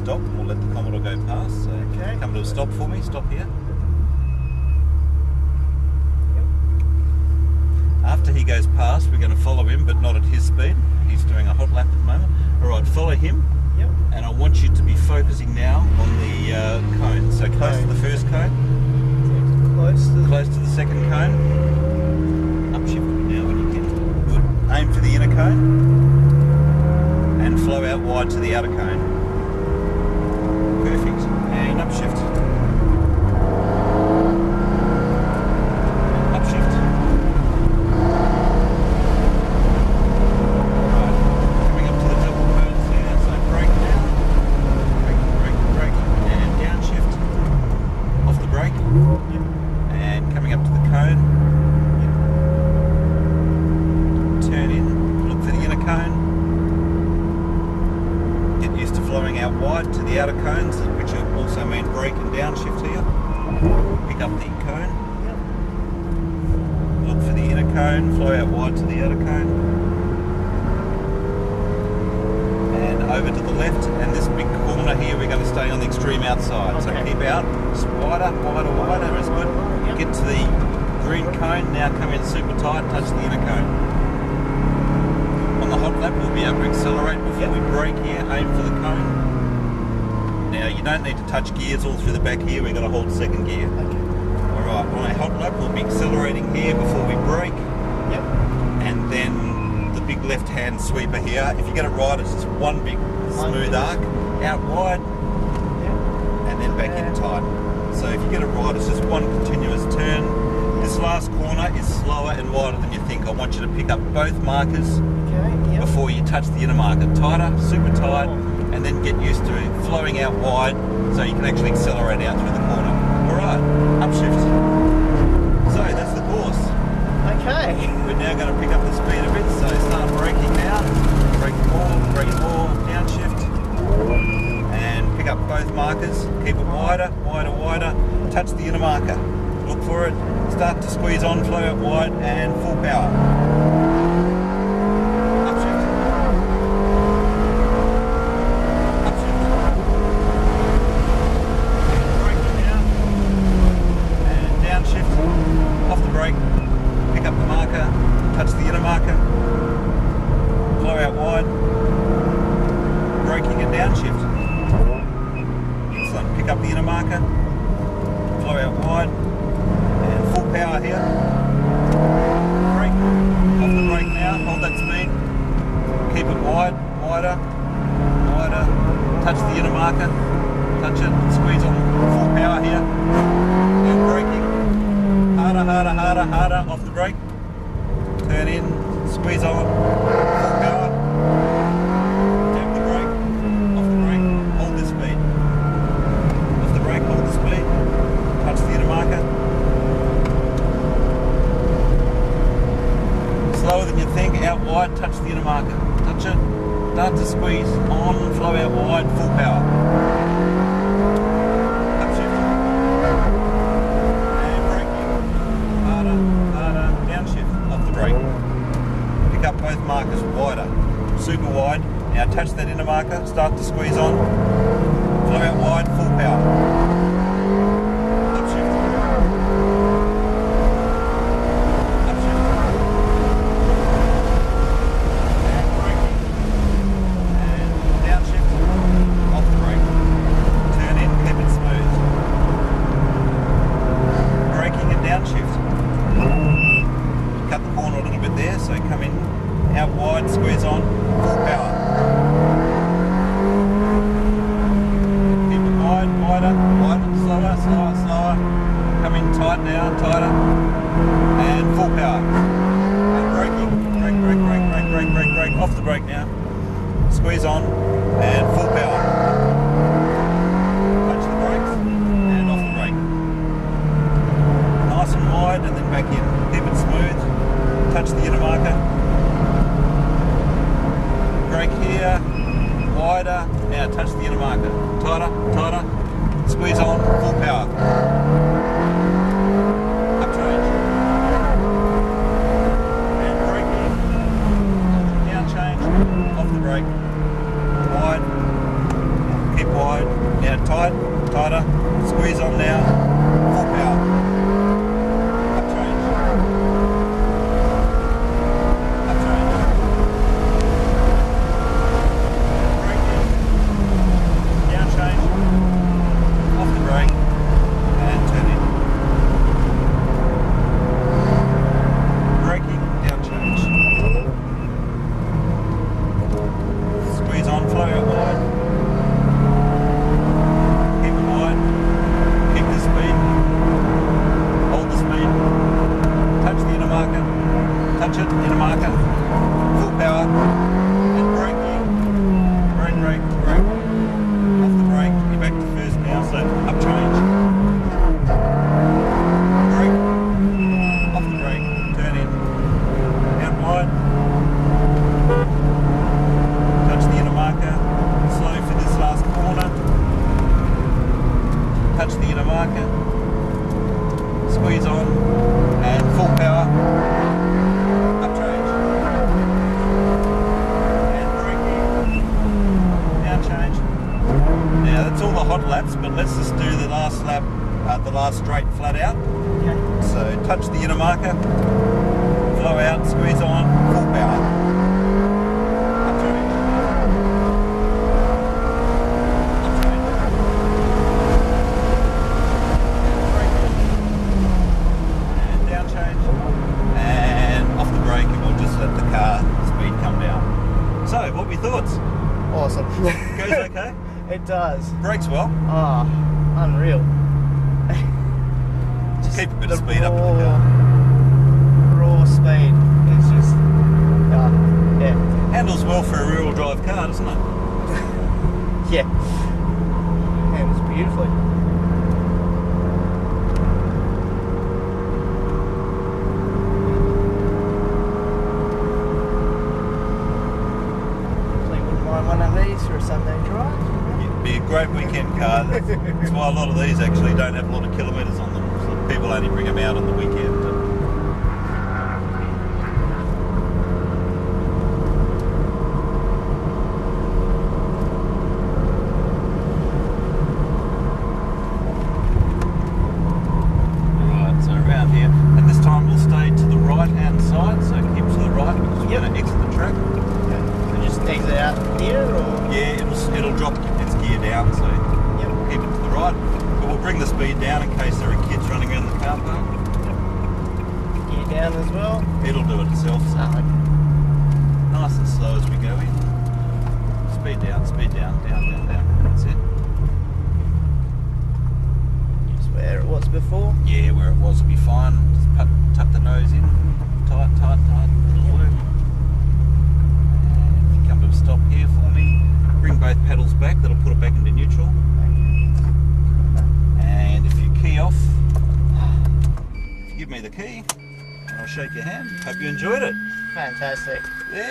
stop. We'll let the Commodore go past. So Okay. come to a stop for me. Stop here. Yep. After he goes past, we're going to follow him, but not at his speed. He's doing a hot lap at the moment. All right, follow him. Yep. And I want you to be focusing now on the cone. So close to the first cone, close to the second cone. Upshift now when you can. Good. Aim for the inner cone and flow out wide to the outer cone. Perfect. And upshift. Upshift. Right. Coming up to the double cones here. So brake now. Brake. And downshift. Off the brake. Yep. And coming up to the cone. Turn in. Look for the inner cone. Get used to flowing out wide to the outer cones, which will also mean brake and downshift here. Pick up the cone. Yep. Look for the inner cone, flow out wide to the outer cone. And over to the left, and this big corner here, we're going to stay on the extreme outside. So Okay. keep out, wider is good. Yep. Get to the green cone, now come in super tight, touch the inner cone. On the hot lap, we'll be able to accelerate before we brake here, aim for the cone. Now, you don't need to touch gears all through the back here, we're going to hold second gear. Okay. Alright, on a hot lap, we'll be accelerating here before we brake, Yep. and then the big left-hand sweeper here. If you get it right, it's just one big smooth arc, out wide, Yep. and then back in tight. So if you get it right, it's just one continuous turn. This last corner is slower and wider than you think. I want you to pick up both markers Okay. Yep. before you touch the inner marker. Tighter, super tight, and then get used to flowing out wide so you can actually accelerate out through the corner. Alright, upshift. So that's the course. Okay. We're now going to pick up the speed a bit, so start braking now. Brake more, downshift. And pick up both markers. Keep it wider. Touch the inner marker. Look for it. Start to squeeze on, flow out wide, and full power. Upshift. Braking now. And downshift. Off the brake. Pick up the marker. Touch the inner marker. Flow out wide. Braking and downshift. Excellent. Pick up the inner marker. Flow out wide. And full power here. Brake. Off the brake now. Hold that speed. Keep it wider. Touch the inner marker. Touch it. Squeeze on full power here. And braking. Harder. Off the brake. Turn in. Squeeze on. Full power. Tap the brake. Off the brake. Hold the speed. Off the brake. Hold the speed. Touch the inner marker. Slower than you think, out wide, touch the inner marker. Touch it, start to squeeze on, flow out wide, full power. Upshift. And braking. Harder, downshift, off the brake. Pick up both markers wider, super wide. Now touch that inner marker, start to squeeze on, flow out wide, full power. Out wide, squeeze on, full power. Keep it wider, slower. Come in tight now, tighter. And full power. And braking, brake. Off the brake now. Squeeze on, and full power. Touch the brakes, and off the brake. Nice and wide, and then back in. Keep it smooth. Touch the inner marker. Brake here, wider, now touch the inner marker. Tighter, squeeze on, full power. Up change. And braking, down change, off the brake. Wide, keep wide, down tight, tighter, squeeze on now, full power. Up change. Up change. Brake in. Down change. Off the brake and turn in. Braking, down change. Squeeze on, flow out wide. Keep it wide. Keep the speed. Hold the speed. Touch the inner marker. Touch it, inner marker. Full power. And braking. Brake, brake, brake. Off the brake. You're back to first now, so up change. Brake. Off the brake. Turn in. Out wide. Touch the inner marker. Slow for this last corner. Touch the inner marker. Squeeze on. And full power. Up change. And braking. Down change. Now that's all the hot laps, but let's just do the last lap, the last straight flat out. Okay. So touch the inner marker. Flow out, squeeze on, full power. Up change. Up change. And down change. And off the brake, and we'll just let the car speed come down. So, what were your thoughts? Awesome. Goes okay? It does. Brakes well? Ah, unreal. Keep a bit of the speed up in the car. Raw speed is just, yeah, Handles well for a rear-wheel drive car, doesn't it? yeah. Handles beautifully. Definitely wouldn't mind one of these for a Sunday drive. It'd be a great weekend car. That's why a lot of these actually don't have a lot of kilometres on them. So people only bring them out on the weekend. Right, so around here. And this time we'll stay to the right-hand side, so keep to the right because we're going to exit the track. Okay. So just Exit out here or? yeah, it'll drop its gear down, so Yep. keep it to the right. But we'll bring the speed down in case there are kids running around the car park. Gear down as well. It'll do it itself, so nice and slow as we go in. Speed down, down, down, down. That's it. Just where it was before. Yeah, where it was will be fine. Just tuck the nose in. Tight, tight, tight. It'll work. And if you come to a stop here for me, bring both pedals back. That'll put it back into neutral. And if you key off, if you give me the key, and I'll shake your hand. Hope you enjoyed it. Fantastic. Yeah.